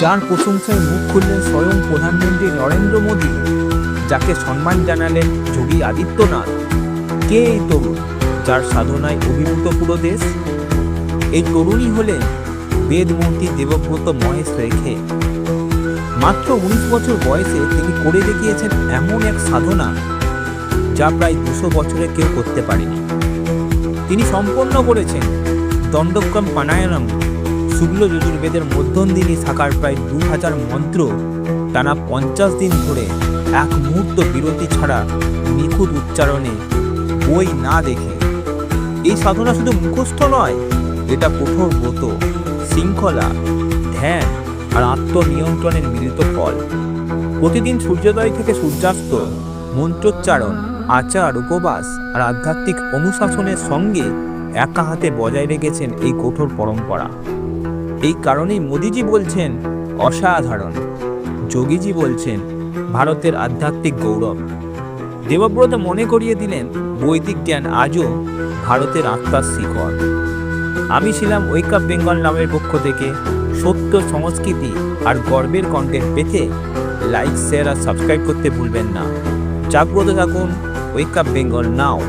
যার প্রশংসায় মুখ খুললেন স্বয়ং প্রধানমন্ত্রী নরেন্দ্র মোদী, যাকে সম্মান জানালেন যোগী আদিত্যনাথ। কে এই তরুণ যার সাধনায় অভিভূত পুরো দেশ? এই তরুণই হলেন বেদমূর্তি দেবব্রত মহেশ রেখে। মাত্র 19 বছর বয়সে তিনি করে দেখিয়েছেন এমন এক সাধনা যা প্রায় 200 বছরে কেউ করতে পারেনি। তিনি সম্পন্ন করেছেন দণ্ডকম প্রাণায়াম, শুক্ল যজুর্বেদের মধ্যদিনী শাখার প্রায় 2000 মন্ত্র টানা 50 দিন ধরে এক মুহূর্ত বিরতি ছাড়া নিখুঁত উচ্চারণে, বই না দেখে। এই সাধনা শুধু মুখস্থ নয়, এটা কঠোর ব্রত, শৃঙ্খলা, ধ্যান আর আত্মনিয়ন্ত্রণের মিলিত ফল। প্রতিদিন সূর্যোদয় থেকে সূর্যাস্ত মন্ত্রোচ্চারণ, আচার, উপবাস আর আধ্যাত্মিক অনুশাসনের সঙ্গে একা হাতে বজায় রেখেছেন এই কঠোর পরম্পরা। এই কারণেই মোদিজি বলছেন অসাধারণ, যোগীজি বলছেন ভারতের আধ্যাত্মিক গৌরব। দেবব্রত মনে করিয়ে দিলেন বৈদিক জ্ঞান আজও ভারতের আত্মার শিখর। আমি ছিলাম ওয়েক আপ বেঙ্গল নামের পক্ষ থেকে। সত্য, সংস্কৃতি আর গর্বের কন্টেন্ট পেতে লাইক, শেয়ার আর সাবস্ক্রাইব করতে ভুলবেন না। জাগ্রত থাকুন, ওয়েক আপ বেঙ্গল নাও।